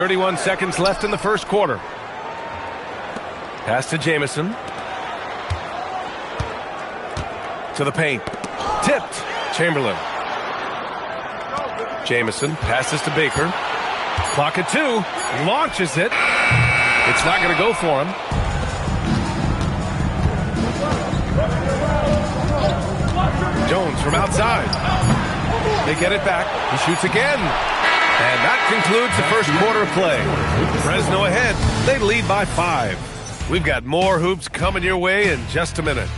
31 seconds left in the first quarter. Pass to Jamison. To the paint. Tipped. Chamberlain. Jamison passes to Baker. Clock at 2. Launches it. It's not going to go for him. Jones from outside. They get it back. He shoots again. And that concludes the first quarter of play. Fresno ahead. They lead by 5. We've got more hoops coming your way in just a minute.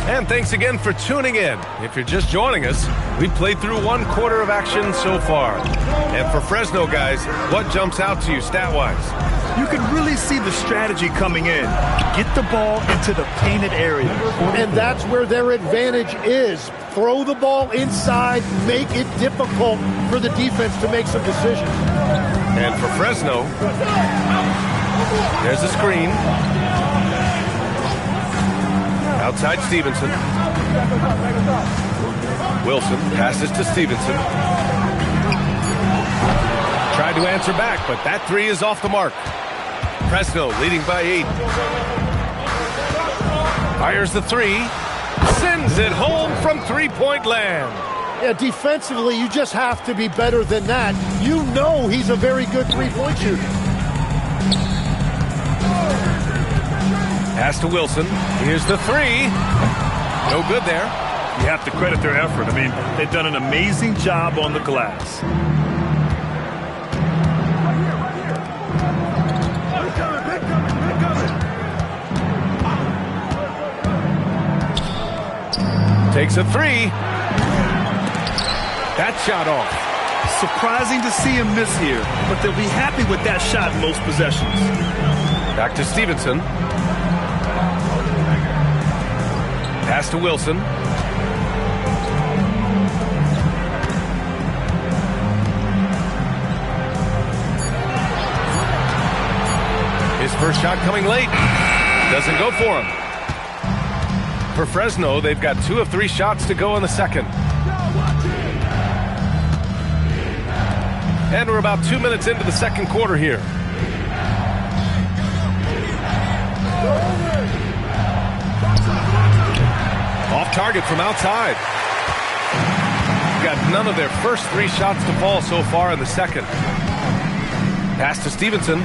And thanks again for tuning in. If you're just joining us, we've played through 1 quarter of action so far. And for Fresno guys, what jumps out to you stat-wise? You can really see the strategy coming in. Get the ball into the painted area. And that's where their advantage is. Throw the ball inside, make it difficult for the defense to make some decisions. And for Fresno, there's the screen. Outside Stevenson. Wilson passes to Stevenson. Tried to answer back, but that 3 is off the mark. Fresno leading by 8. Fires the 3. Sends it home from three-point land. Yeah, defensively, you just have to be better than that. You know he's a very good three-point shooter. Pass to Wilson. Here's the 3. No good there. You have to credit their effort. I mean, they've done an amazing job on the glass. Takes a 3. That shot off. Surprising to see him miss here, but they'll be happy with that shot most possessions. Back to Stevenson. Pass to Wilson. His first shot coming late. Doesn't go for him. For Fresno, they've got 2 of 3 shots to go in the second. And we're about 2 minutes into the second quarter here. Off target from outside. Got none of their first 3 shots to fall so far in the second. Pass to Stevenson.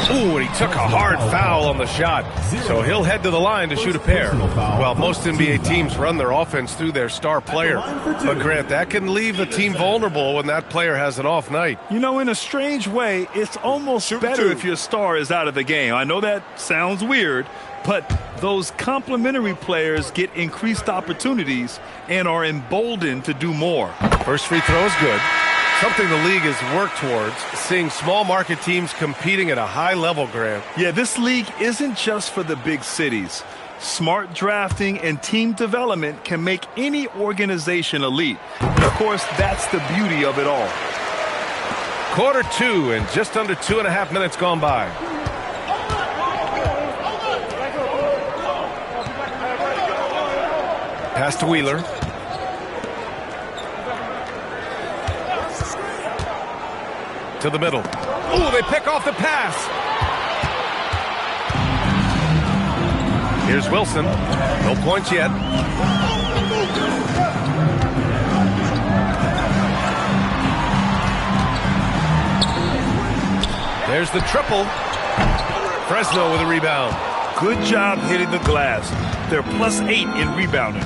Ooh, and he took a hard foul on the shot. So he'll head to the line to shoot a pair. Well, most NBA teams run their offense through their star player. But Grant, that can leave a team vulnerable when that player has an off night. You know, in a strange way, it's almost better if your star is out of the game. I know that sounds weird, but those complementary players get increased opportunities and are emboldened to do more. First free throw is good. Something the league has worked towards, seeing small market teams competing at a high level, Grant. Yeah, this league isn't just for the big cities. Smart drafting and team development can make any organization elite. Of course, that's the beauty of it all. Quarter 2 and just under 2.5 minutes gone by. Pass to Wheeler. To the middle. Ooh, they pick off the pass. Here's Wilson. No points yet. There's the triple. Fresno with a rebound. Good job hitting the glass. They're +8 in rebounding.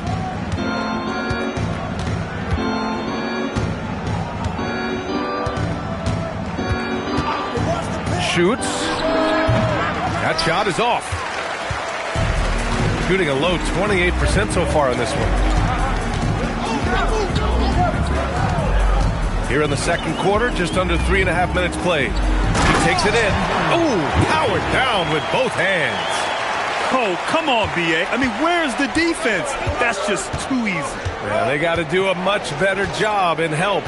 Shoots. That shot is off. Shooting a low 28% so far in this one. Here in the second quarter, just under 3.5 minutes played. He takes it in. Ooh, powered down with both hands. Oh, come on, BA. I mean, where's the defense? That's just too easy. Yeah, they got to do a much better job in help.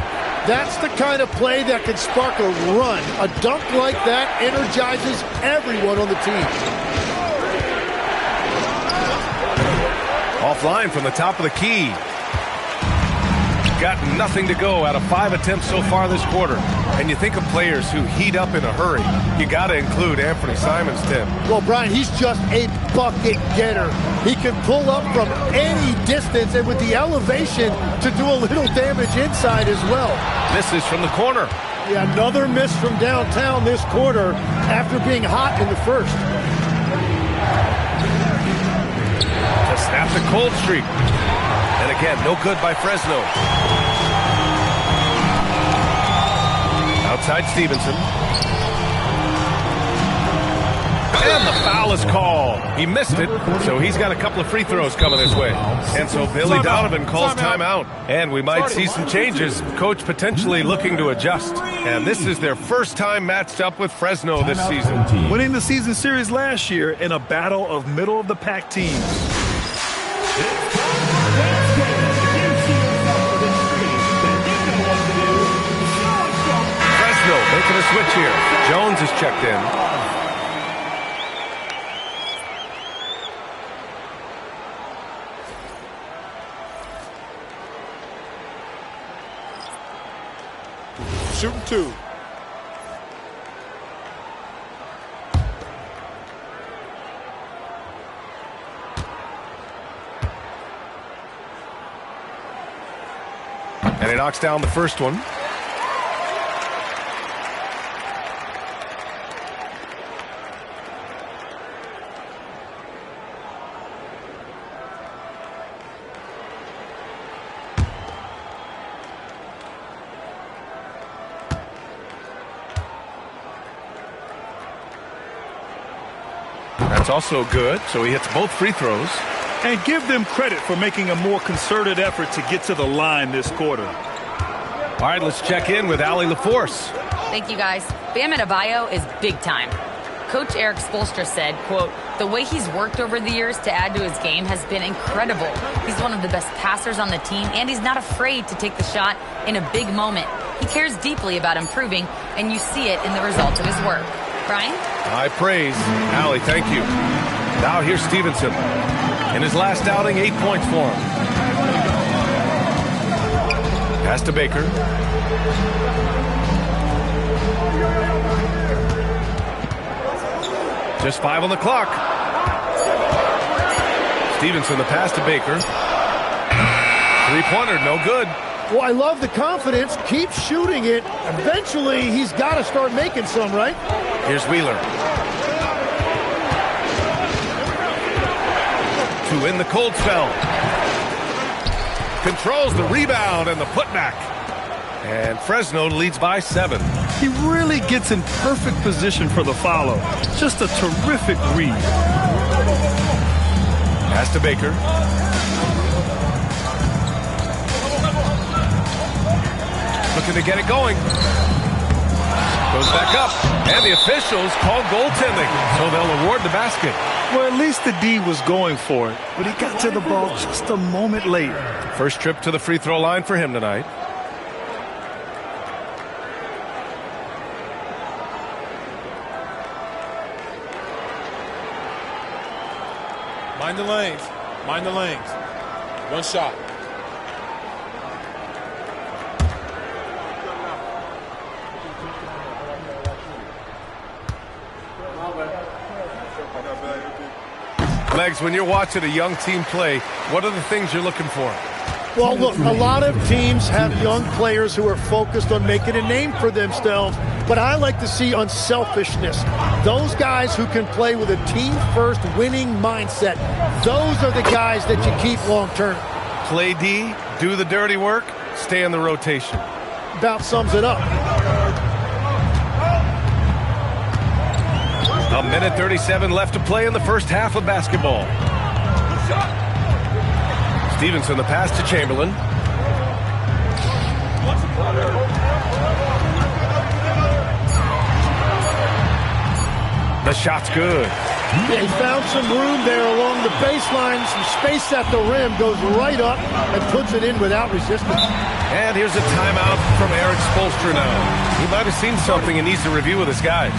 That's the kind of play that can spark a run. A dunk like that energizes everyone on the team. Offline from the top of the key. Got nothing to go out of 5 attempts so far this quarter. And you think of players who heat up in a hurry. You got to include Anthony Simons, Tim. Well, Brian, he's just a bucket getter. He can pull up from any distance, and with the elevation to do a little damage inside as well. Misses from the corner. Yeah, another miss from downtown this quarter after being hot in the first. To snap the cold streak. And again, no good by Fresno. Outside Stevenson. And the foul is called. He missed it, so he's got a couple of free throws coming his way. And so Billy Donovan calls timeout. And we might see some changes. Coach potentially looking to adjust. And this is their first time matched up with Fresno this season. Winning the season series last year in a battle of middle-of-the-pack teams. Making a switch here. Jones is checked in. Shooting 2. And he knocks down the first one. That's also good, so he hits both free throws. And give them credit for making a more concerted effort to get to the line this quarter. All right, let's check in with Allie LaForce. Thank you, guys. Bam Adebayo is big time. Coach Eric Spoelstra said, quote, "The way he's worked over the years to add to his game has been incredible. He's one of the best passers on the team, and he's not afraid to take the shot in a big moment. He cares deeply about improving, and you see it in the results of his work." Brian? High praise. Allie, thank you. Now here's Stevenson. In his last outing, 8 points for him. Pass to Baker. Just 5 on the clock. Stevenson, the pass to Baker. Three-pointer, no good. Well, I love the confidence. Keep shooting it. Eventually, he's got to start making some, right? Here's Wheeler. To win the cold spell. Controls the rebound and the putback. And Fresno leads by 7. He really gets in perfect position for the follow. Just a terrific read. Pass to Baker. Looking to get it going. Goes back up. And the officials call goaltending, so they'll award the basket. Well, at least the D was going for it, but he got to the ball just a moment late. First trip to the free throw line for him tonight. Mind the lanes. Mind the lanes. One shot. Legs, when you're watching a young team play, what are the things you're looking for? Well, look, a lot of teams have young players who are focused on making a name for themselves, but I like to see unselfishness. Those guys who can play with a team-first winning mindset, those are the guys that you keep long-term. Play D, do the dirty work, stay in the rotation. About sums it up. A minute 37 left to play in the first half of basketball. Stevenson, the pass to Chamberlain. The shot's good. Yeah, he found some room there along the baseline. Some space at the rim, goes right up and puts it in without resistance. And here's a timeout from Eric Spoelstra now. He might have seen something and needs to review with his guys.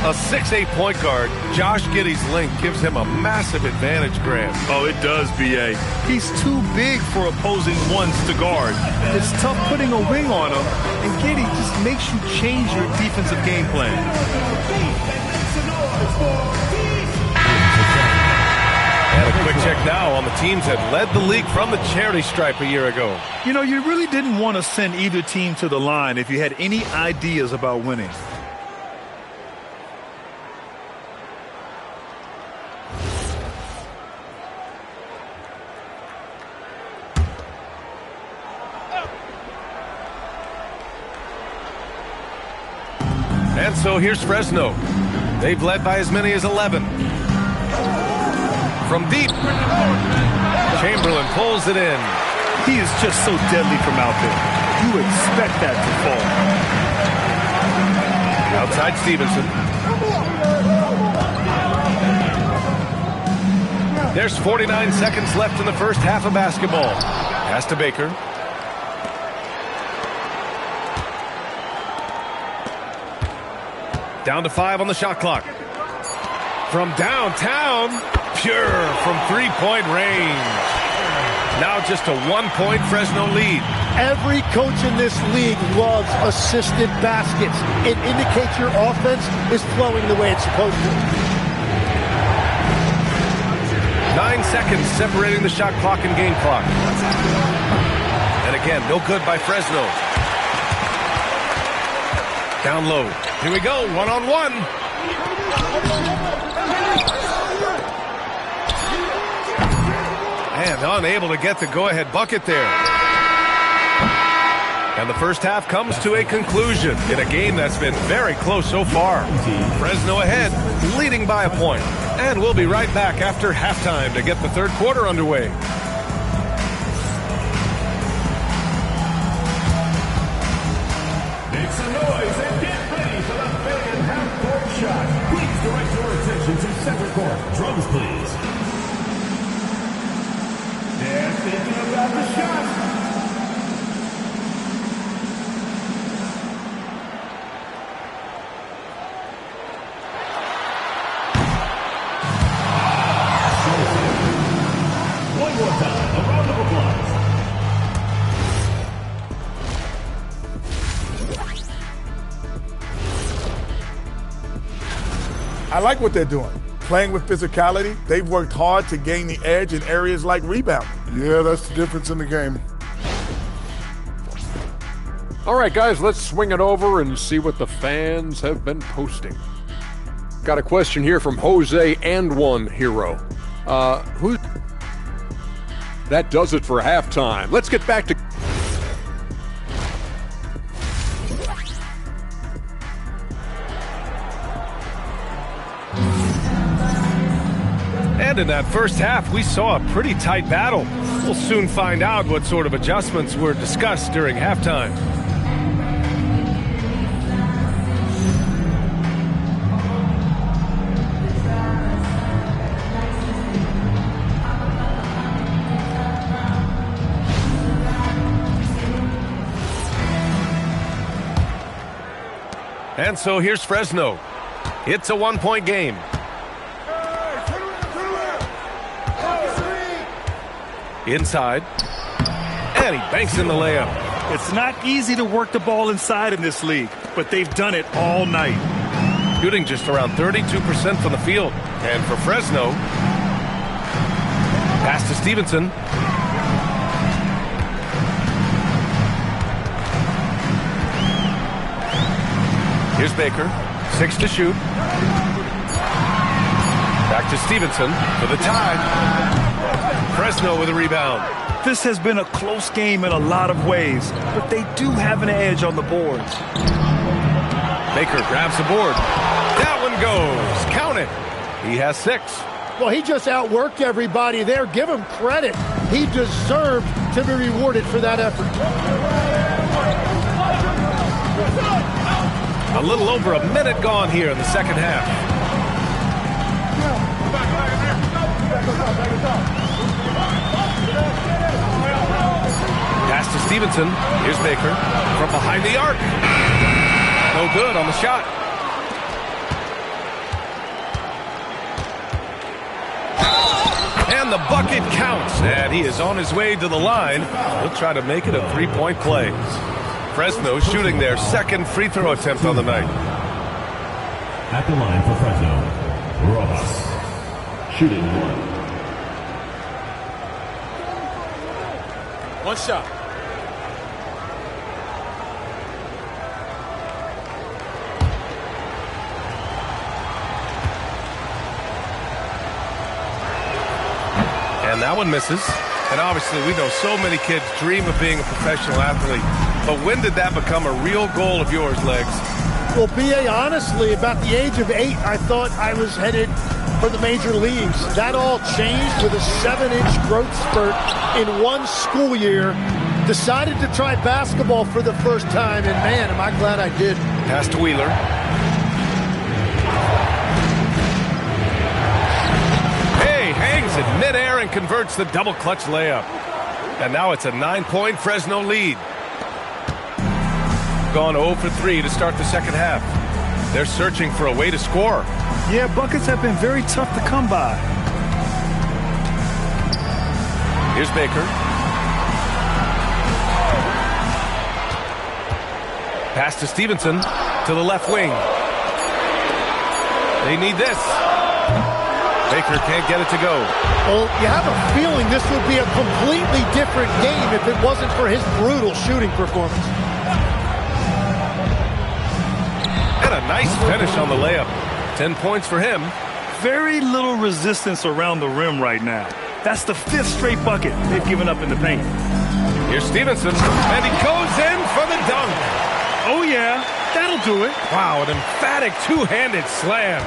A 6'8" point guard, Josh Giddey's length gives him a massive advantage, Grant. Oh, it does, B.A. He's too big for opposing ones to guard. It's tough putting a wing on him, and Giddey just makes you change your defensive game plan. And a quick check now on the teams that led the league from the charity stripe a year ago. You know, you really didn't want to send either team to the line if you had any ideas about winning. And so here's Fresno. They've led by as many as 11. From deep, Chamberlain pulls it in. He is just so deadly from out there. You expect that to fall. Outside Stevenson. There's 49 seconds left in the first half of basketball. Pass to Baker. Down to 5 on the shot clock. From downtown, pure from three-point range. Now just a 1-point Fresno lead. Every coach in this league loves assisted baskets. It indicates your offense is flowing the way it's supposed to. 9 seconds separating the shot clock and game clock. And again, no good by Fresno. Down low. Here we go, one-on-one. And unable to get the go-ahead bucket there. And the first half comes to a conclusion in a game that's been very close so far. Fresno ahead, leading by a point. And we'll be right back after halftime to get the third quarter underway. Make some noise and get ready for the fan half-court shot. Please direct your attention to center court. Drums, please. They're thinking about the shot. One more time, a round of applause. I like what they're doing. Playing with physicality, they've worked hard to gain the edge in areas like rebounding. Yeah, that's the difference in the game. All right, guys, let's swing it over and see what the fans have been posting. Got a question here from Jose and One Hero. Who? That does it for halftime. Let's get back to... And in that first half, we saw a pretty tight battle. We'll soon find out what sort of adjustments were discussed during halftime. And so here's Fresno. It's a 1-point game. Inside. And he banks in the layup. It's not easy to work the ball inside in this league, but they've done it all night. Shooting just around 32% from the field. And for Fresno, pass to Stevenson. Here's Baker. 6 to shoot. Back to Stevenson for the tie. Fresno with a rebound. This has been a close game in a lot of ways, but they do have an edge on the boards. Baker grabs the board. That one goes. Count it. He has 6. Well, he just outworked everybody there. Give him credit. He deserved to be rewarded for that effort. A little over a minute gone here in the second half. Pass to Stevenson. Here's Baker from behind the arc. No good on the shot. And the bucket counts, and he is on his way to the line. He'll try to make it a three-point play. Fresno shooting their second free throw attempt on the night. At the line for Fresno, Rojas. Shooting one. One shot. And that one misses. And obviously we know so many kids dream of being a professional athlete. But when did that become a real goal of yours, Legs? Well, B.A., honestly, about the age of 8, I thought I was headed for the major leagues. That all changed with a 7-inch growth spurt in one school year. Decided to try basketball for the first time, and man, am I glad I did. Pass to Wheeler. Hey, hangs in midair and converts the double clutch layup. And now it's a 9-point Fresno lead. Gone 0 for 3 to start the second half. They're searching for a way to score. Yeah, buckets have been very tough to come by. Here's Baker. Pass to Stevenson to the left wing. They need this. Baker can't get it to go. Well, you have a feeling this would be a completely different game if it wasn't for his brutal shooting performance. And a nice finish on the layup. 10 points for him. Very little resistance around the rim right now. That's the 5th straight bucket they've given up in the paint. Here's Stevenson, and he goes in for the dunk. Oh, yeah, that'll do it. Wow, an emphatic two-handed slam.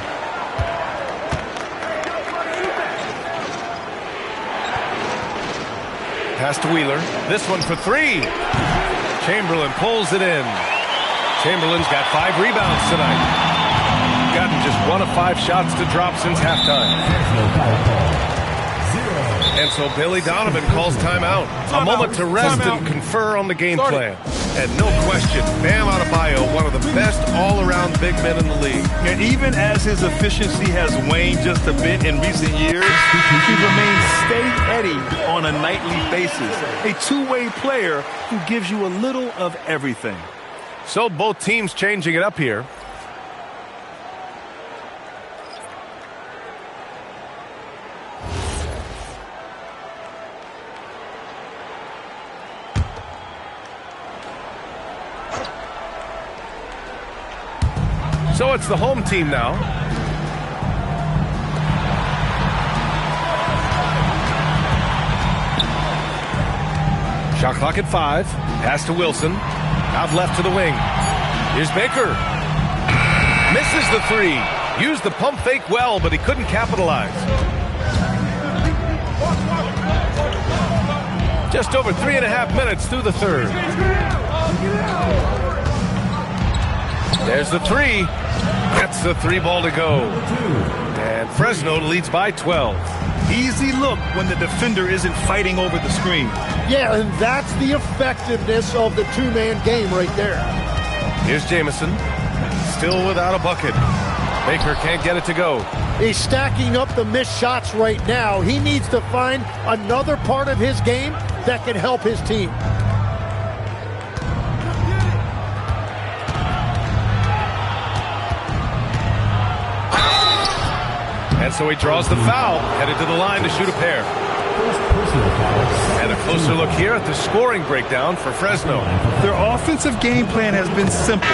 Pass to Wheeler. This one for 3. Chamberlain pulls it in. Chamberlain's got 5 rebounds tonight. Gotten just 1 of 5 shots to drop since halftime. And so Billy Donovan calls timeout. A moment to rest and confer on the game plan. And no question, Bam Adebayo, one of the best all-around big men in the league. And even as his efficiency has waned just a bit in recent years, he remains steady on a nightly basis. A two-way player who gives you a little of everything. So both teams changing it up here. So it's the home team now. Shot clock at 5. Pass to Wilson. Out left to the wing. Here's Baker. Misses the 3. Used the pump fake well, but he couldn't capitalize. Just over 3.5 minutes through the third. There's the 3. Gets the 3 ball to go. And Fresno leads by 12. Easy look when the defender isn't fighting over the screen. Yeah, and that's the effectiveness of the two-man game right there. Here's Jamison. Still without a bucket. Baker can't get it to go. He's stacking up the missed shots right now. He needs to find another part of his game that can help his team. And so he draws the foul, headed to the line to shoot a pair. And a closer look here at the scoring breakdown for Fresno. Their offensive game plan has been simple.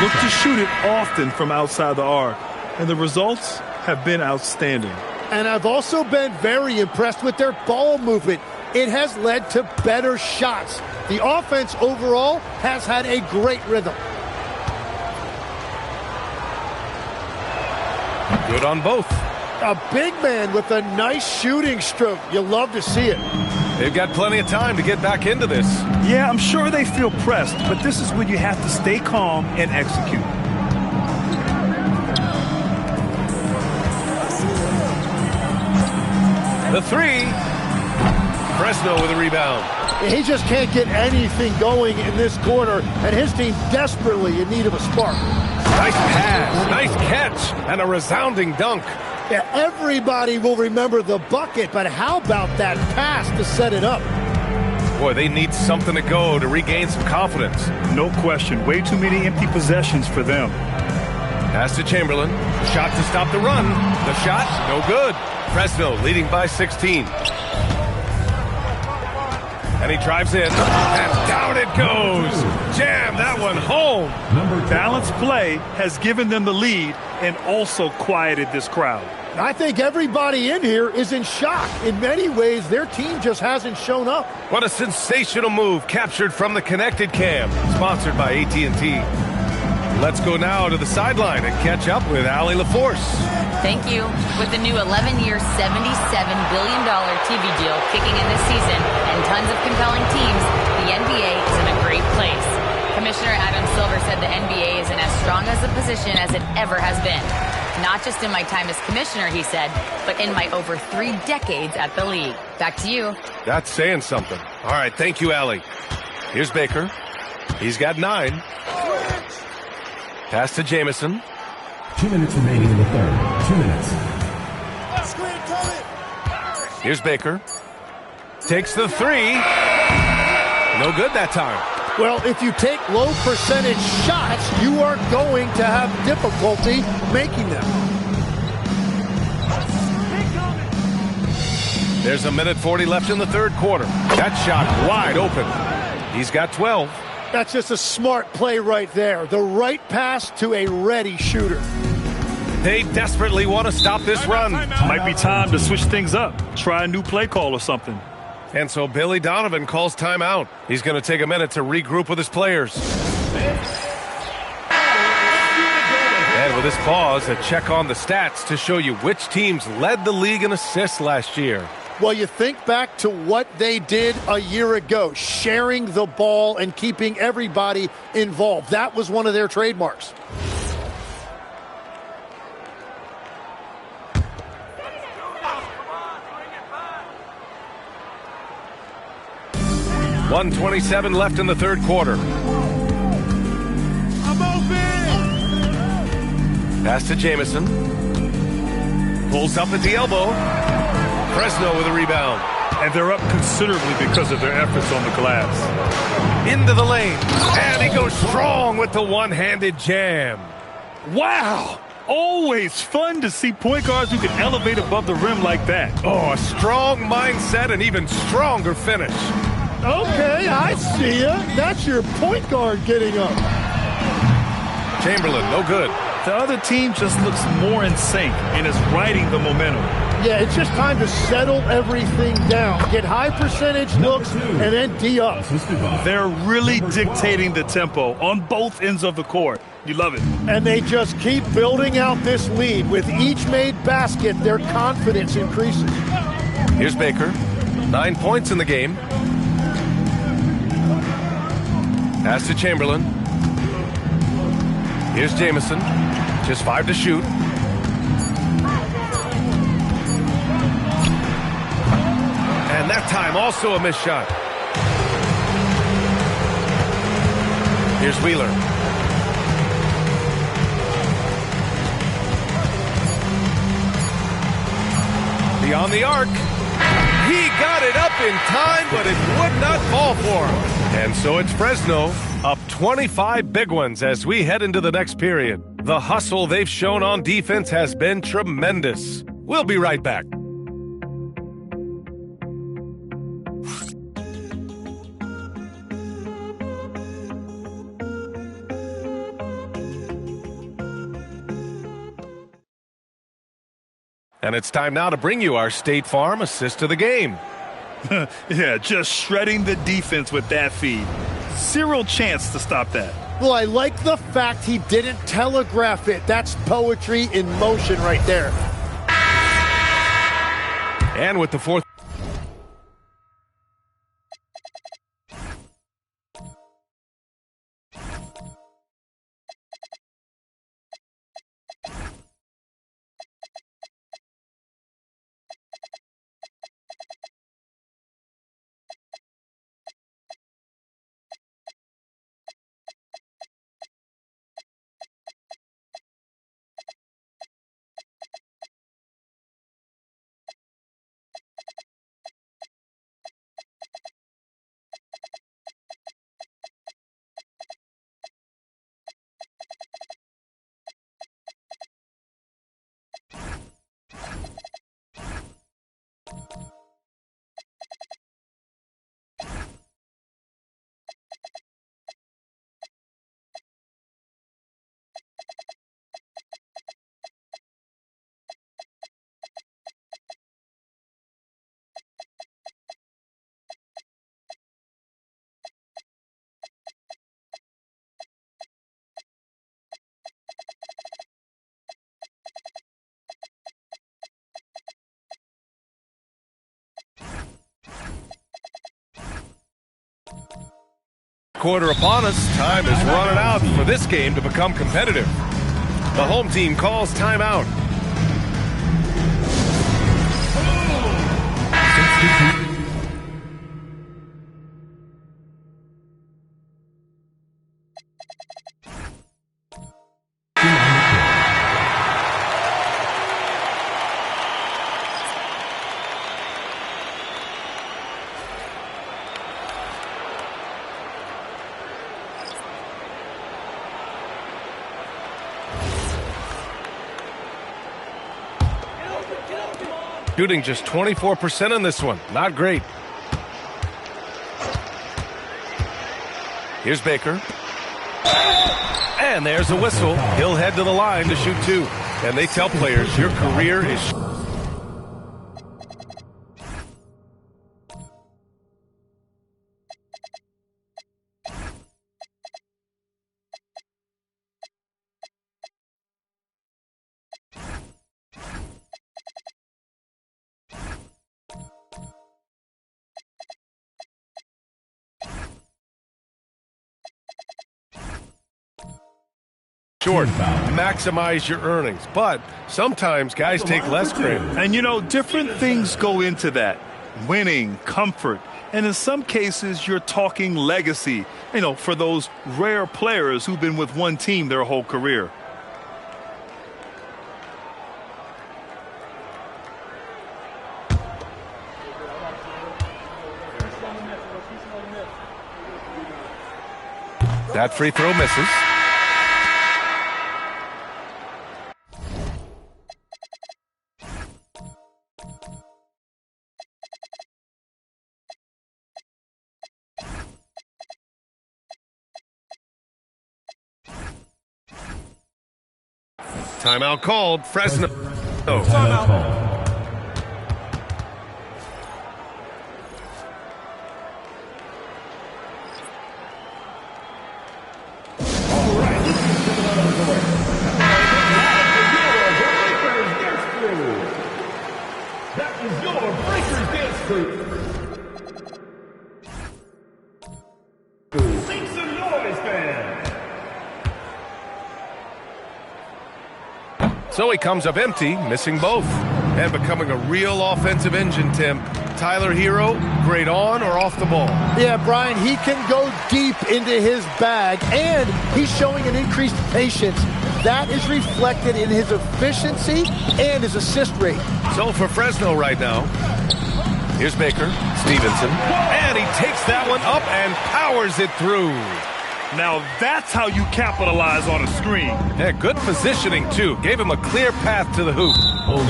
Look to shoot it often from outside the arc. And the results have been outstanding. And I've also been very impressed with their ball movement. It has led to better shots. The offense overall has had a great rhythm. Good on both. A big man with a nice shooting stroke. You love to see it. They've got plenty of time to get back into this. Yeah, I'm sure they feel pressed, but this is when you have to stay calm and execute. The three. Fresno with a rebound. He just can't get anything going in this quarter, and his team desperately in need of a spark. Nice pass, nice catch, and a resounding dunk. Yeah, everybody will remember the bucket, but how about that pass to set it up? Boy, they need something to go to regain some confidence. No question. Way too many empty possessions for them. Pass to Chamberlain. Shot to stop the run. The shot, no good. Fresno leading by 16. And he drives in, and down it goes. Jam that one home. Balanced play has given them the lead and also quieted this crowd. I think everybody in here is in shock. In many ways, their team just hasn't shown up. What a sensational move captured from the Connected Cam, sponsored by AT&T. Let's go now to the sideline and catch up with Allie LaForce. Thank you. With the new 11-year, $77 billion TV deal kicking in this season and tons of compelling teams, the NBA is in a great place. Commissioner Adam Silver said the NBA is in as strong as a position as it ever has been. Not just in my time as commissioner, he said, but in my over 3 decades at the league. Back to you. That's saying something. All right, thank you, Allie. Here's Baker. He's got 9. Pass to Jamison. 2 minutes remaining in the third. 2 minutes. Here's Baker. Takes the 3. No good that time. Well, if you take low percentage shots, you are going to have difficulty making them. There's 1:40 left in the third quarter. That shot wide open. He's got 12. That's just a smart play right there. The right pass to a ready shooter. They desperately want to stop this run. Might be time to switch things up. Try a new play call or something. And so Billy Donovan calls timeout. He's going to take a minute to regroup with his players. And with this pause, a check on the stats to show you which teams led the league in assists last year. Well, you think back to what they did a year ago, sharing the ball and keeping everybody involved. That was one of their trademarks. .127 left in the third quarter. I'm open! Pass to Jamison. Pulls up at the elbow. Fresno with a rebound. And they're up considerably because of their efforts on the glass. Into the lane. And he goes strong with the one-handed jam. Wow! Always fun to see point guards who can elevate above the rim like that. Oh, a strong mindset and even stronger finish. Okay, I see ya. That's your point guard getting up. Chamberlain, no good. The other team just looks more in sync and is riding the momentum. Yeah, it's just time to settle everything down. Get high percentage looks and then D up. They're really dictating the tempo on both ends of the court. You love it. And they just keep building out this lead. With each made basket, their confidence increases. Here's Baker. 9 points in the game. Pass to Chamberlain. Here's Jamison. Just 5 to shoot. And that time also a missed shot. Here's Wheeler. Beyond the arc. He got it up in time, but it would not fall for him. And so it's Fresno up 25 big ones as we head into the next period. The hustle they've shown on defense has been tremendous. We'll be right back. And it's time now to bring you our State Farm assist to the game. Yeah, just shredding the defense with that feed. Zero chance to stop that. Well, I like the fact he didn't telegraph it. That's poetry in motion right there. And with the fourth. quarter upon us. Time is running out for this game to become competitive. The home team calls timeout. Shooting just 24% on this one. Not great. Here's Baker. And there's a whistle. He'll head to the line to shoot two. And they tell players, your career is... short. Maximize your earnings. But sometimes guys take less credit. And, you know, different things go into that. Winning, comfort, and in some cases, you're talking legacy, you know, for those rare players who've been with one team their whole career. That free throw misses. Timeout called. Fresno. Timeout called. That is your Breakers Dance Crew. Make some noise, fans. So he comes up empty, missing both, and becoming a real offensive engine, Tim. Tyler Hero, great on or off the ball? Yeah, Brian, he can go deep into his bag, and he's showing an increased patience. That is reflected in his efficiency and his assist rate. So for Fresno right now, here's Baker, Stevenson, and he takes that one up and powers it through. Now that's how you capitalize on a screen. Yeah, good positioning, too. Gave him a clear path to the hoop.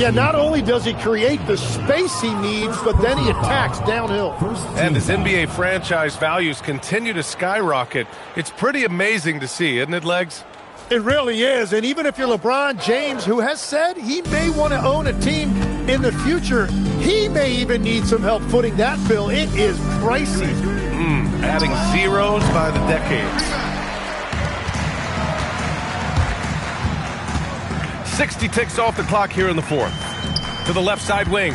Yeah, not only does he create the space he needs, but then he attacks downhill. And his NBA franchise values continue to skyrocket. It's pretty amazing to see, isn't it, Legs? It really is. And even if you're LeBron James, who has said he may want to own a team in the future, he may even need some help footing that bill. It is pricey. Adding zeros by the decades. 60 ticks off the clock here in the fourth. To the left side wing.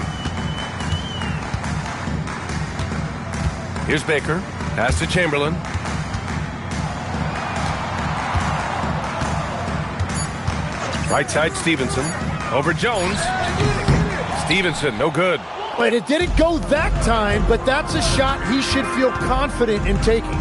Here's Baker. Pass to Chamberlain. Right side, Stevenson. Over Jones. Stevenson, no good. But it didn't go that time, but that's a shot he should feel confident in taking.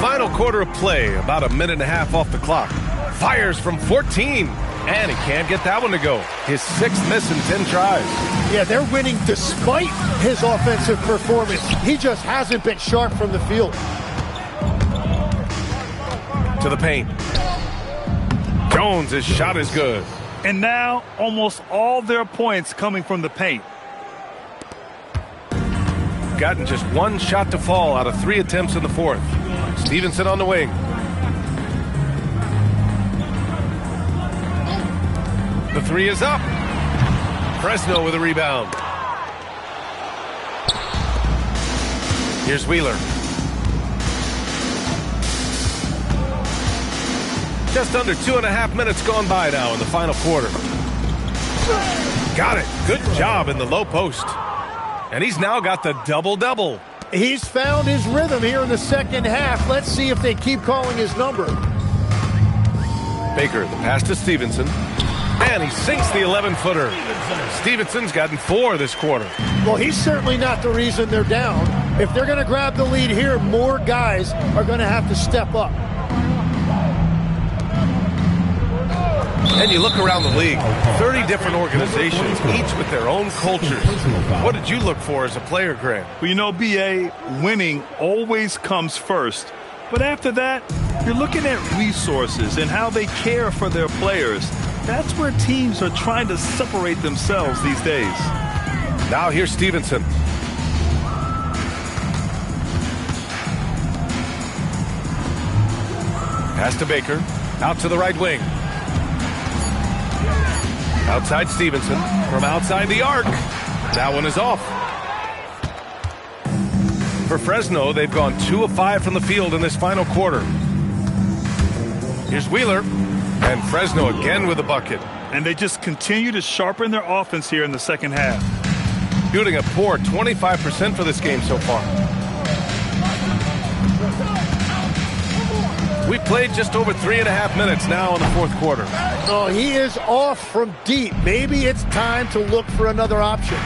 Final quarter of play, about a minute and a half off the clock. Fires from 14, and he can't get that one to go. His sixth miss in 10 tries. Yeah, they're winning despite his offensive performance. He just hasn't been sharp from the field. To the paint. Jones, his shot is good. And now almost all their points coming from the paint. Gotten just one shot to fall out of 3 attempts in the fourth. Stevenson on the wing. The three is up. Fresno with a rebound. Here's Wheeler. Just under 2.5 minutes gone by now in the final quarter. Got it. Good job in the low post. And he's now got the double-double. He's found his rhythm here in the second half. Let's see if they keep calling his number. Baker, the pass to Stevenson. And he sinks the 11-footer. Stevenson's gotten 4 this quarter. Well, he's certainly not the reason they're down. If they're going to grab the lead here, more guys are going to have to step up. And you look around the league, 30 different organizations, each with their own cultures. What did you look for as a player, Grant? Well, you know, BA, winning always comes first. But after that, you're looking at resources and how they care for their players. That's where teams are trying to separate themselves these days. Now here's Stevenson. Pass to Baker. Out to the right wing. Outside Stevenson. From outside the arc. That one is off. For Fresno, they've gone 2 of 5 from the field in this final quarter. Here's Wheeler. And Fresno again with a bucket. And they just continue to sharpen their offense here in the second half. Shooting a poor 25% for this game so far. We played just over 3.5 minutes now in the fourth quarter. Oh, he is off from deep. Maybe it's time to look for another option.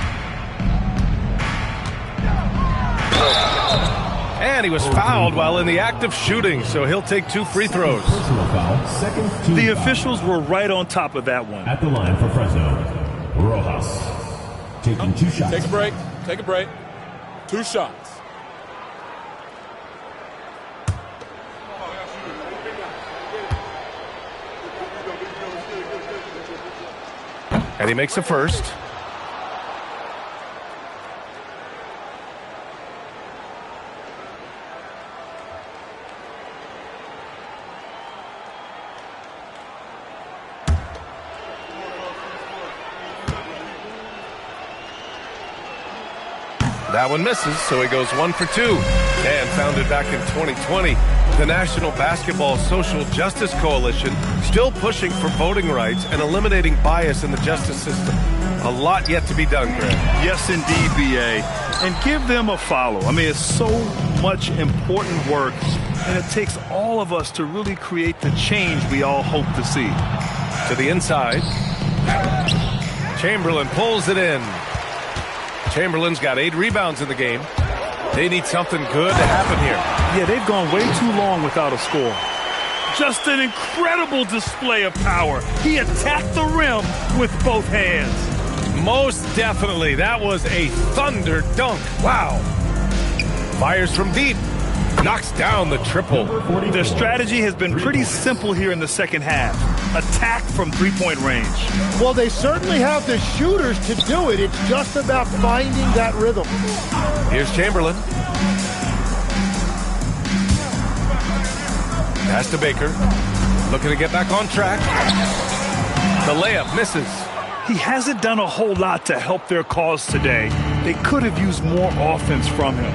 And he was fouled while in the act of shooting, so he'll take 2 free throws. The officials were right on top of that one. At the line for Fresno, Rojas. Taking 2 shots. Take a break. Take a break. 2 shots. And he makes a first. That one misses, so he goes 1 for 2. And founded back in 2020, the National Basketball Social Justice Coalition still pushing for voting rights and eliminating bias in the justice system. A lot yet to be done, Greg. Yes, indeed, BA. And give them a follow. I mean, it's so much important work, and it takes all of us to really create the change we all hope to see. To the inside. Chamberlain pulls it in. Chamberlain's got 8 rebounds in the game. They need something good to happen here. Yeah, they've gone way too long without a score. Just an incredible display of power. He attacked the rim with both hands. Most definitely. That was a thunder dunk. Wow. Fires from deep. Knocks down the triple. Their strategy has been pretty simple here in the second half. Attack from three-point range. Well, they certainly have the shooters to do it. It's just about finding that rhythm. Here's Chamberlain. Pass to Baker. Looking to get back on track. The layup misses. He hasn't done a whole lot to help their cause today. They could have used more offense from him.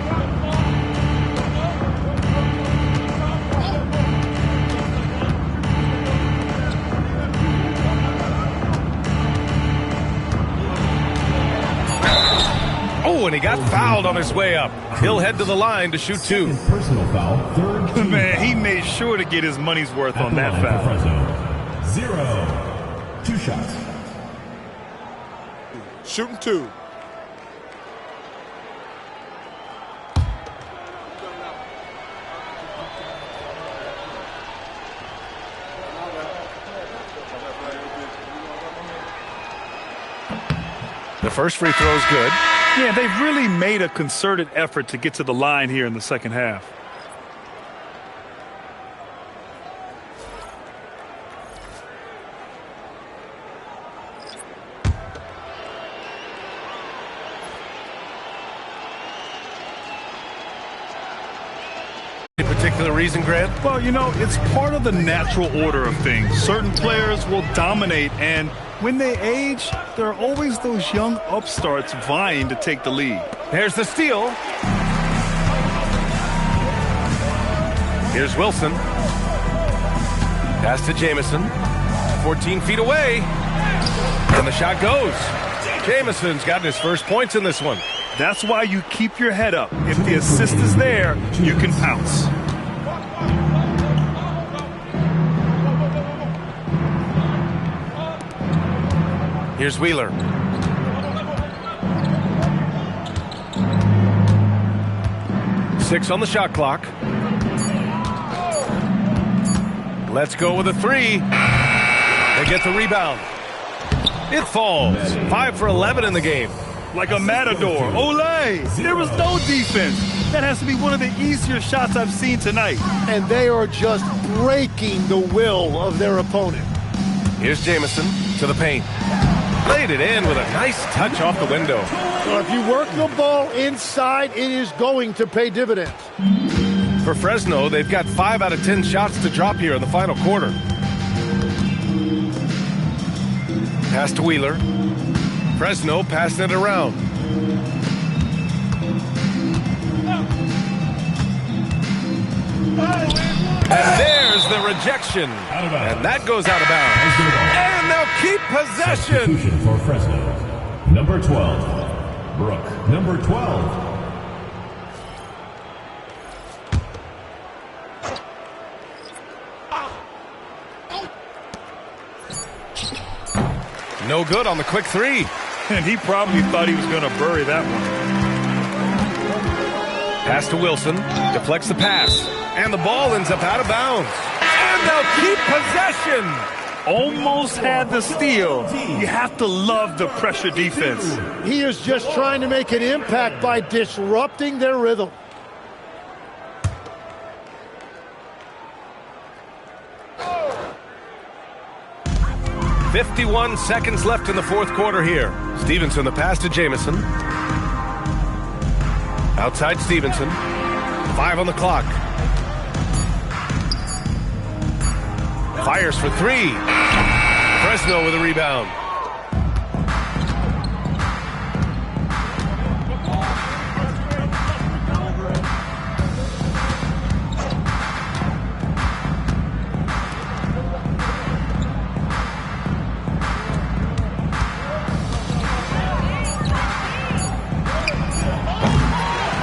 Oh, and he got fouled on his way up. He'll head to the line to shoot 2. Personal foul, third. Man, he made sure to get his money's worth on that foul. 0. 2 shots. Shooting 2. The first free throw is good. Yeah, they've really made a concerted effort to get to the line here in the second half. Any particular reason, Grant? Well, you know, it's part of the natural order of things. Certain players will dominate, and when they age, there are always those young upstarts vying to take the lead. There's the steal. Here's Wilson. Pass to Jamison. 14 feet away. And the shot goes. Jamison's gotten his first points in this one. That's why you keep your head up. If the assist is there, you can pounce. Here's Wheeler. Six on the shot clock. Let's go with a three. They get the rebound. It falls. 5 for 11 in the game. Like a matador. Olay! There was no defense. That has to be one of the easier shots I've seen tonight. And they are just breaking the will of their opponent. Here's Jamison to the paint. Laid it in with a nice touch off the window. So if you work the ball inside, it is going to pay dividends. For Fresno, they've got 5 out of 10 shots to drop here in the final quarter. Pass to Wheeler. Fresno passing it around. And there's the rejection. And that goes out of bounds. And they'll keep possession. Substitution for Fresno. Number 12. Brooke. Number 12. No good on the quick three. And he probably thought he was going to bury that one. Pass to Wilson. Deflects the pass. And the ball ends up out of bounds. And they'll keep possession. Almost had the steal. You have to love the pressure defense. He is just trying to make an impact by disrupting their rhythm. .51 seconds left in the fourth quarter here. Stevenson, the pass to Jamison. Outside Stevenson. 5 on the clock. Fires for 3. Fresno with a rebound.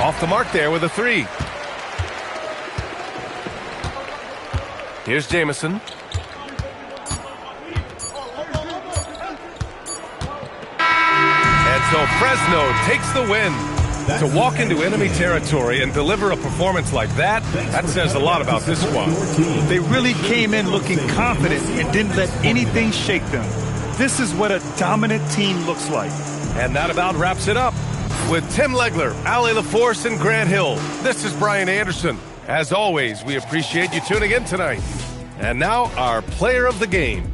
Off the mark there with a 3. Here's Jamison. And so Fresno takes the win. To walk into enemy territory and deliver a performance like that, that says a lot about this squad. They really came in looking confident and didn't let anything shake them. This is what a dominant team looks like. And that about wraps it up. With Tim Legler, Ali LaForce, and Grant Hill, this is Brian Anderson. As always, we appreciate you tuning in tonight. And now, our player of the game.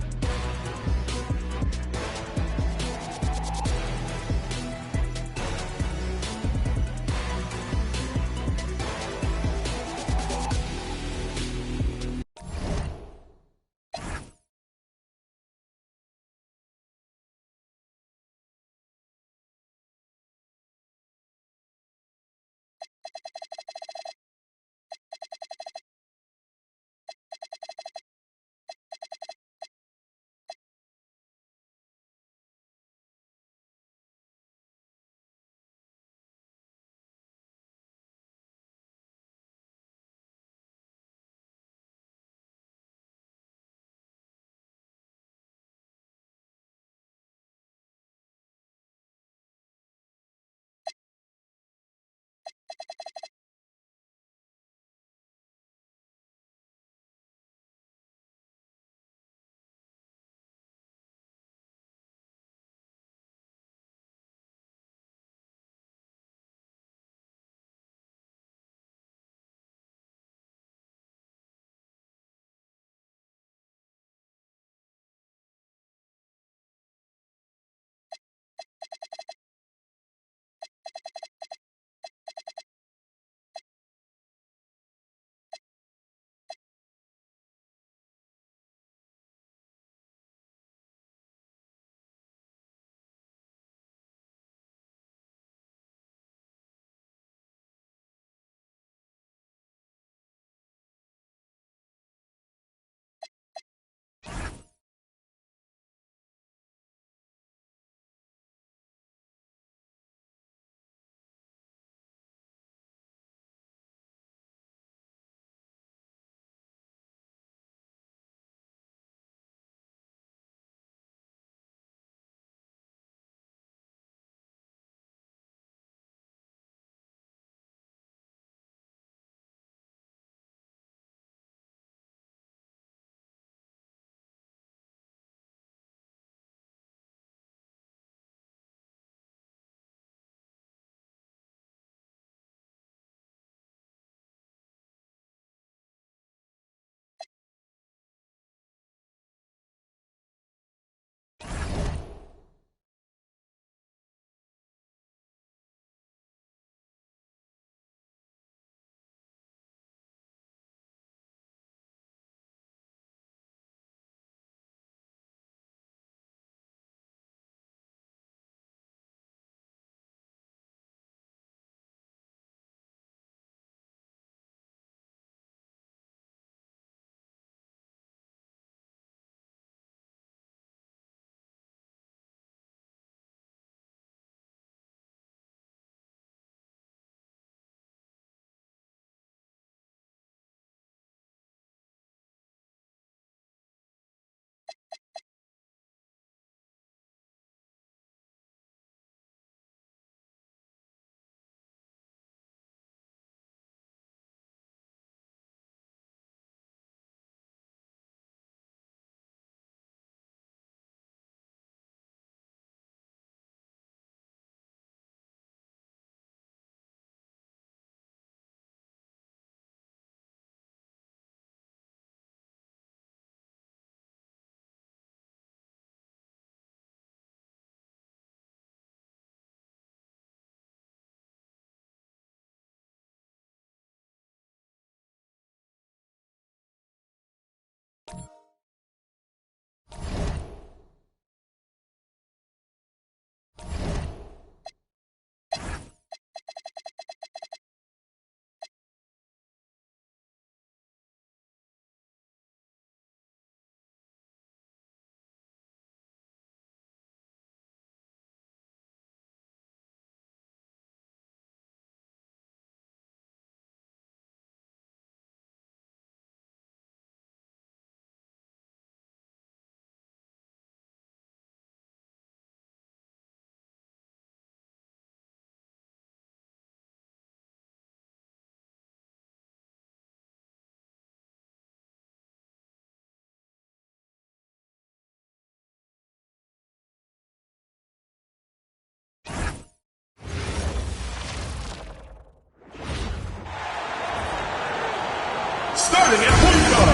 Starting at point guard,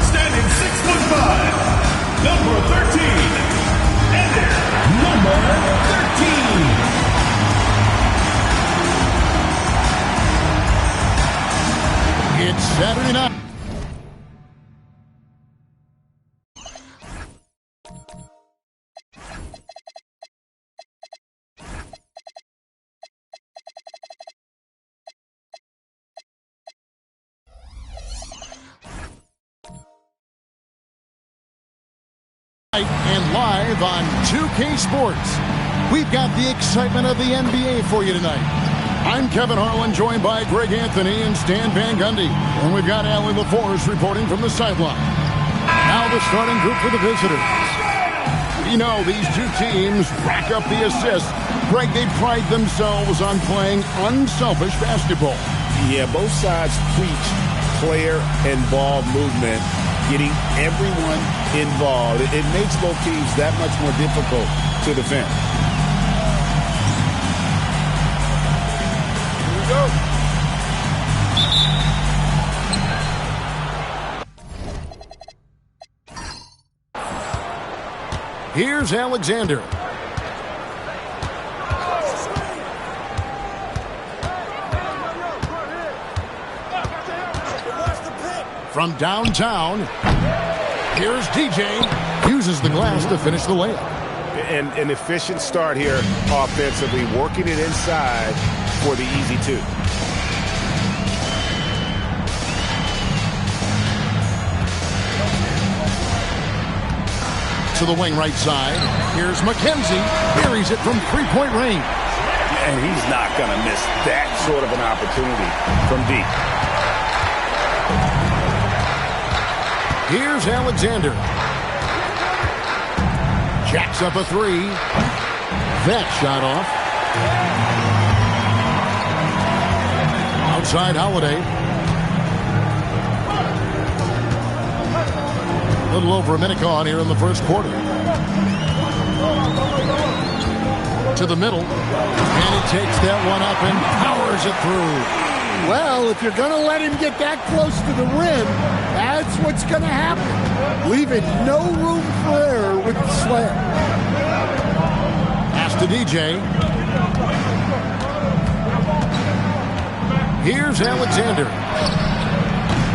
standing 6'5", number 13, Ender, number 13. It's Saturday night. And live on 2K Sports, we've got the excitement of the NBA for you tonight. I'm Kevin Harlan, joined by Greg Anthony and Stan Van Gundy. And we've got Allie LaForce reporting from the sideline. Now the starting group for the visitors. You know, these two teams rack up the assists. Greg, they pride themselves on playing unselfish basketball. Yeah, both sides preach player and ball movement, getting everyone involved. It makes both teams that much more difficult to defend. Here we go. Here's Alexander. From downtown, here's DJ. Uses the glass to finish the layup. And an efficient start here offensively, working it inside for the easy two. To the wing right side. Here's McKenzie. Buries it from three-point range. And he's not going to miss that sort of an opportunity from deep. Here's Alexander. Jacks up a three. That shot off. Outside Holiday. A little over a minute gone here in the first quarter. To the middle. And he takes that one up and powers it through. Well, if you're going to let him get that close to the rim, that's what's going to happen. Leaving no room for error with the slam. Pass to DJ. Here's Alexander.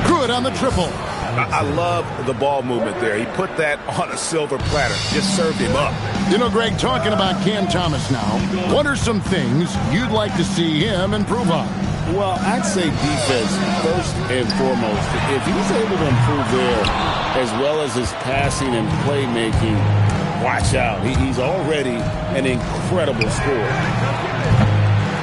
Good on the triple. I love the ball movement there. He put that on a silver platter. Just served him up. You know, Greg, talking about Cam Thomas now, what are some things you'd like to see him improve on? Well, I'd say defense first and foremost. If he's able to improve there, as well as his passing and playmaking, watch out. He's already an incredible scorer.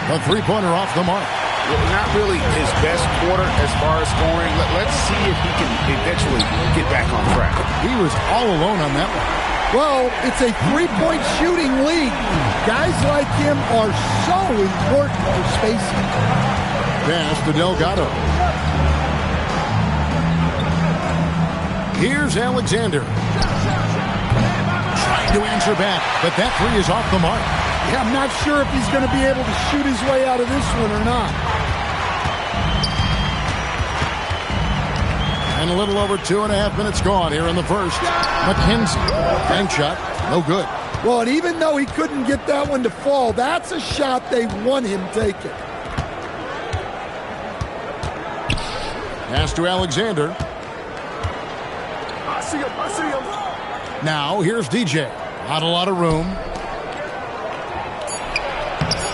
A three-pointer off the mark. Well, not really his best quarter as far as scoring. Let's see if he can eventually get back on track. He was all alone on that one. Well, it's a three-point shooting league. Guys like him are so important for spacing. Pass to Delgado. Here's Alexander. Trying to answer back, but that three is off the mark. Yeah, I'm not sure if he's going to be able to shoot his way out of this one or not. And a little over 2.5 minutes gone here in the first. McKenzie, bank shot, no good. Well, and even though he couldn't get that one to fall, that's a shot they want him taking. Pass to Alexander. I see him. Now, here's DJ. Not a lot of room.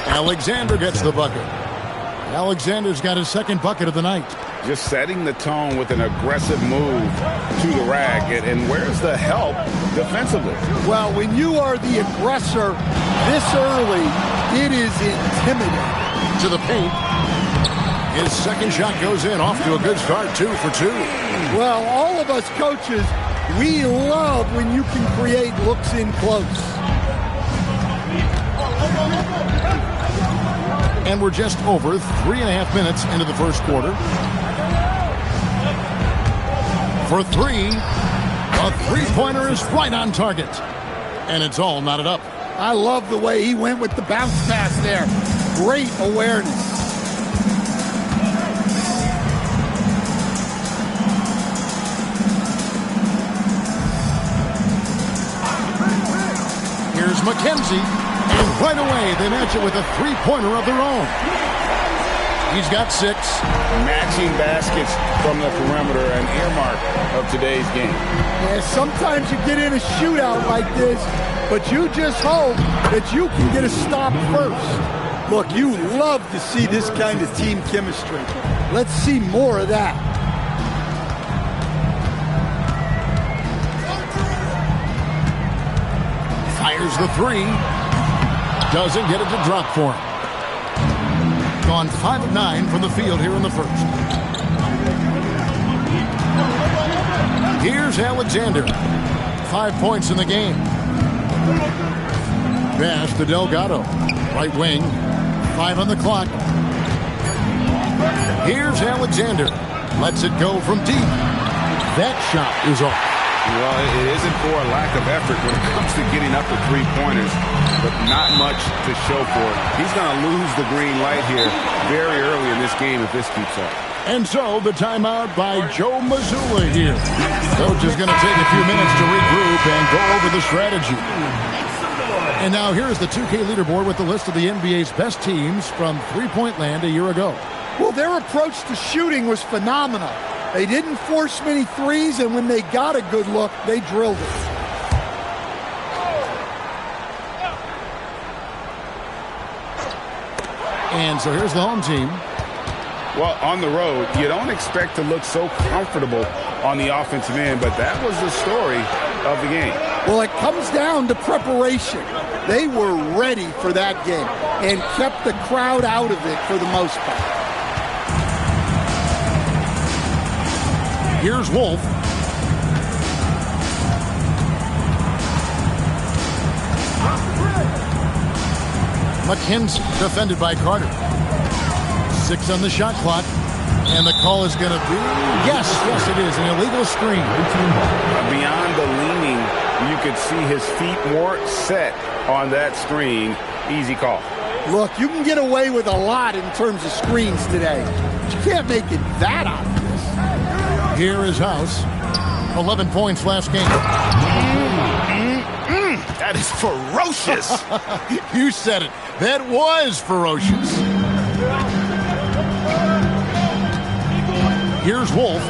Alexander gets the bucket. Alexander's got his second bucket of the night. Just setting the tone with an aggressive move to the rack. And where's the help defensively? Well, when you are the aggressor this early, it is intimidating. To the paint. His second shot goes in, off to a good start, 2 for 2. Well, all of us coaches, we love when you can create looks in close. And we're just over 3.5 minutes into the first quarter. For three, a three-pointer is right on target. And it's all knotted up. I love the way he went with the bounce pass there. Great awareness. McKenzie. And right away, they match it with a three-pointer of their own. He's got 6. Matching baskets from the perimeter, an earmark of today's game. Yeah, sometimes you get in a shootout like this, but you just hope that you can get a stop first. Look, you love to see this kind of team chemistry. Let's see more of that. Fires the 3. Doesn't get it to drop for him. Gone 5 of 9 from the field here in the first. Here's Alexander. 5 points in the game. Pass to Delgado. Right wing. 5 on the clock. Here's Alexander. Lets it go from deep. That shot is off. Well, it isn't for a lack of effort when it comes to getting up to three-pointers, but not much to show for it. He's going to lose the green light here very early in this game if this keeps up. And so the timeout by Joe Mazzulla here. Coach is going to take a few minutes to regroup and go over the strategy. And now here's the 2K leaderboard with the list of the NBA's best teams from three-point land a year ago. Well, their approach to shooting was phenomenal. They didn't force many threes, and when they got a good look, they drilled it. And so here's the home team. Well, on the road, you don't expect to look so comfortable on the offensive end, but that was the story of the game. Well, it comes down to preparation. They were ready for that game and kept the crowd out of it for the most part. Here's Wolf. McKenzie defended by Carter. 6 on the shot clock. And the call is going to be, yes, it is, an illegal screen. Beyond the leaning, you could see his feet more set on that screen. Easy call. Look, you can get away with a lot in terms of screens today. But you can't make it that obvious. Here is House. 11 points last game. That is ferocious. You said it. That was ferocious. Here's Wolf.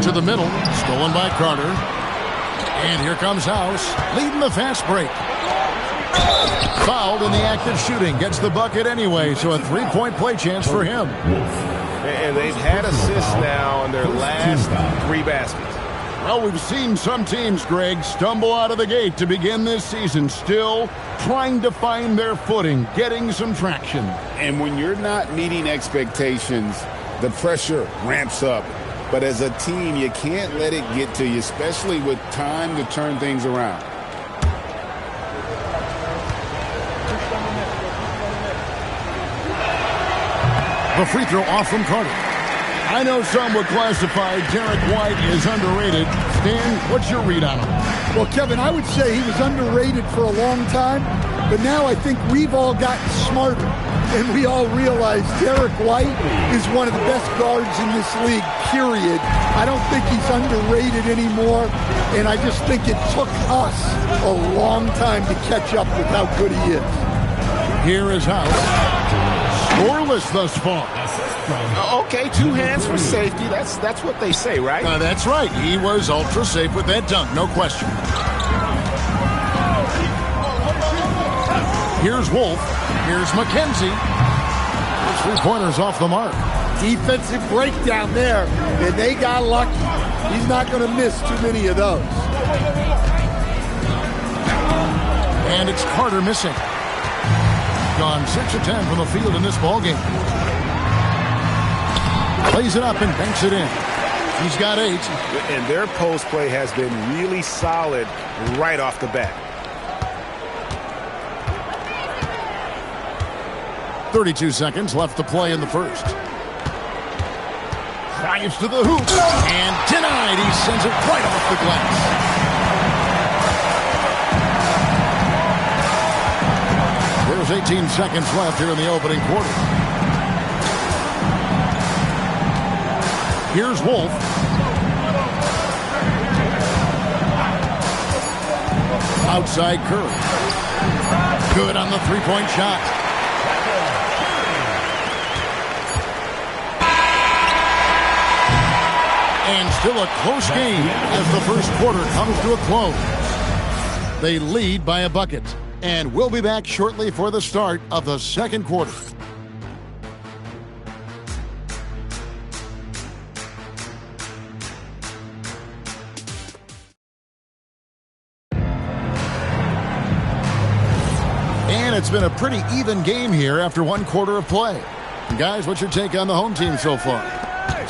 To the middle. Stolen by Carter. And here comes House. Leading the fast break. Fouled in the act of shooting. Gets the bucket anyway, so a three-point play chance for him. And they've had assists now in their last 3 baskets. Well, we've seen some teams, Greg, stumble out of the gate to begin this season, still trying to find their footing, getting some traction. And when you're not meeting expectations, the pressure ramps up. But as a team, you can't let it get to you, especially with time to turn things around. The free throw off from Carter. I know some would classify Derek White as underrated. Stan, what's your read on him? Well, Kevin, I would say he was underrated for a long time, but now I think we've all gotten smarter, and we all realize Derek White is one of the best guards in this league, period. I don't think he's underrated anymore, and I just think it took us a long time to catch up with how good he is. Here is House. Scoreless thus far. Okay, 2 hands for safety. That's what they say, right? That's right. He was ultra safe with that dunk, no question. Here's Wolf. Here's McKenzie. His 3-pointers off the mark. Defensive breakdown there, and they got lucky. He's not going to miss too many of those. And it's Carter missing. Gone 6 of 10 from the field in this ballgame. Plays it up and banks it in. He's got 8. And their post play has been really solid right off the bat. 32 seconds left to play in the first. Drives to the hoop. And denied. He sends it right off the glass. There's 18 seconds left here in the opening quarter. Here's Wolf. Outside Curry. Good on the three-point shot. And still a close game as the first quarter comes to a close. They lead by a bucket. And we'll be back shortly for the start of the second quarter. And it's been a pretty even game here after one quarter of play. Guys, what's your take on the home team so far?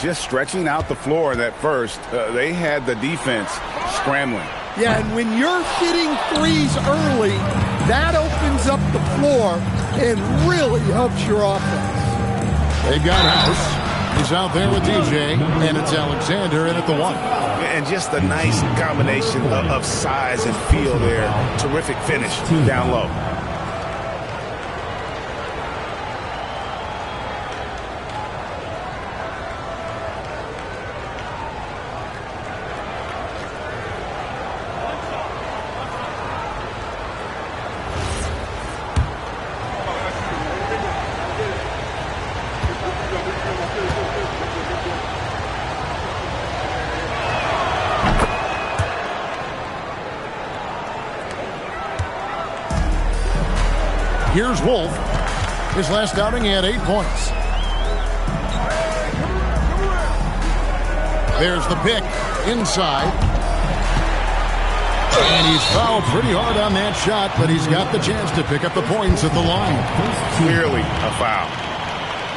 Just stretching out the floor in that first. They had the defense scrambling. Yeah, and when you're hitting threes early, that opens up the floor and really helps your offense. They've got House. He's out there with DJ, and it's Alexander in at the one. And just a nice combination of size and feel there. Terrific finish down low. Here's Wolf. His last outing, he had 8 points. There's the pick inside. And he's fouled pretty hard on that shot, but he's got the chance to pick up the points at the line. Clearly a foul.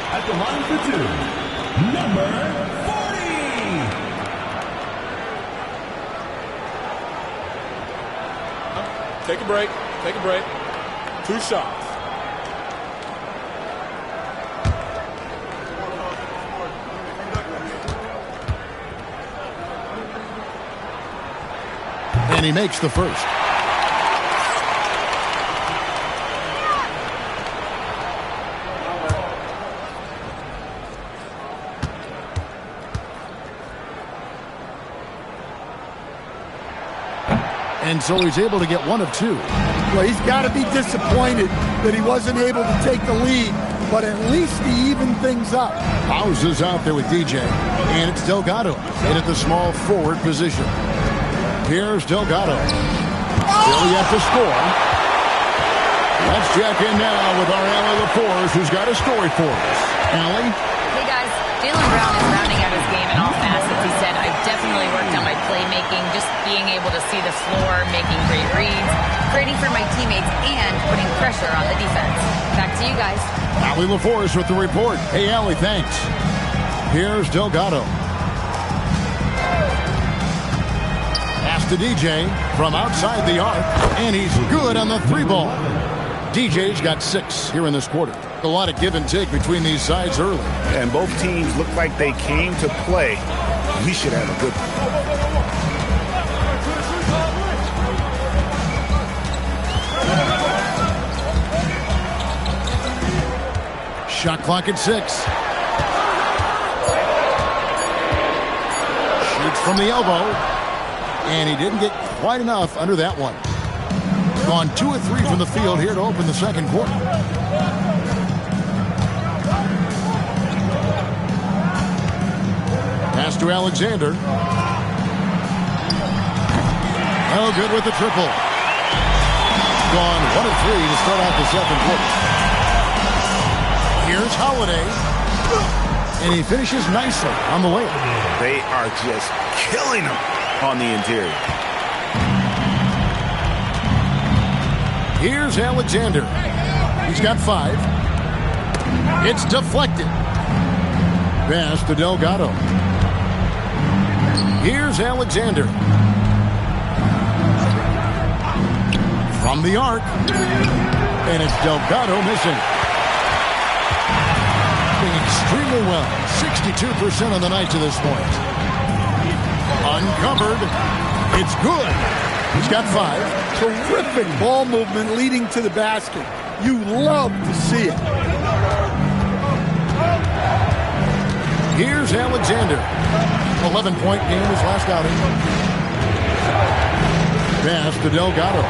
At the line for two, number 40. Take a break. Take a break. 2 shots. And he makes the first. And so he's able to get 1 of 2. Well, he's got to be disappointed that he wasn't able to take the lead, but at least he evened things up. House is out there with DJ, and it's Delgado in at the small forward position. Here's Delgado. Still yet to score. Let's check in now with our Allie LaForce, who's got a story for us. Allie? Hey, guys. Jaylen Brown is rounding out his game in all facets. He said, I've definitely worked on my playmaking, just being able to see the floor, making great reads, creating for my teammates, and putting pressure on the defense. Back to you guys. Allie LaForce with the report. Hey, Allie, thanks. Here's Delgado. Pass to DJ from outside the arc, and he's good on the 3-ball. DJ's got 6 here in this quarter. A lot of give and take between these sides early. And both teams look like they came to play. We should have a good one. Shot clock at 6. Shoots from the elbow. And he didn't get quite enough under that one. Gone 2 of 3 from the field here to open the second quarter. Pass to Alexander. Oh, good with the triple. Gone 1 of 3 to start out the second quarter. Here's Holiday. And he finishes nicely on the way. They are just killing him on the interior. Here's Alexander. He's got 5. It's deflected. Pass to Delgado. Here's Alexander. From the arc. And it's Delgado missing. Doing extremely well. 62% on the night to this point. Uncovered. It's good. He's got 5. Terrific ball movement leading to the basket. You love to see it. Here's Alexander. 11-point game his last outing. pass to Delgado.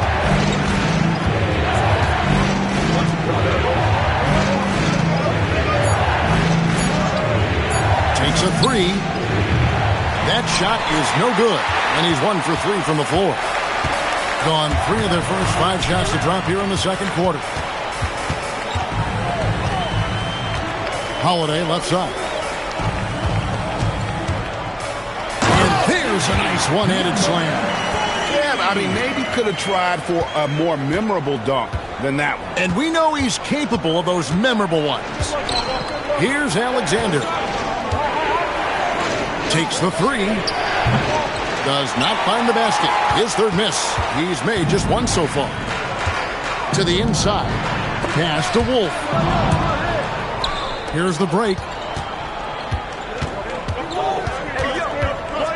Takes a three. That shot is no good. And he's 1 for 3 from the floor. Gone 3 of their first 5 shots to drop here in the second quarter. Holiday left side. And there's a nice one-handed slam. Yeah, I mean, maybe could have tried for a more memorable dunk than that one. And we know he's capable of those memorable ones. Here's Alexander. Takes the three. Does not find the basket. His third miss. He's made just 1 so far. To the inside. Pass to Wolf. Here's the break.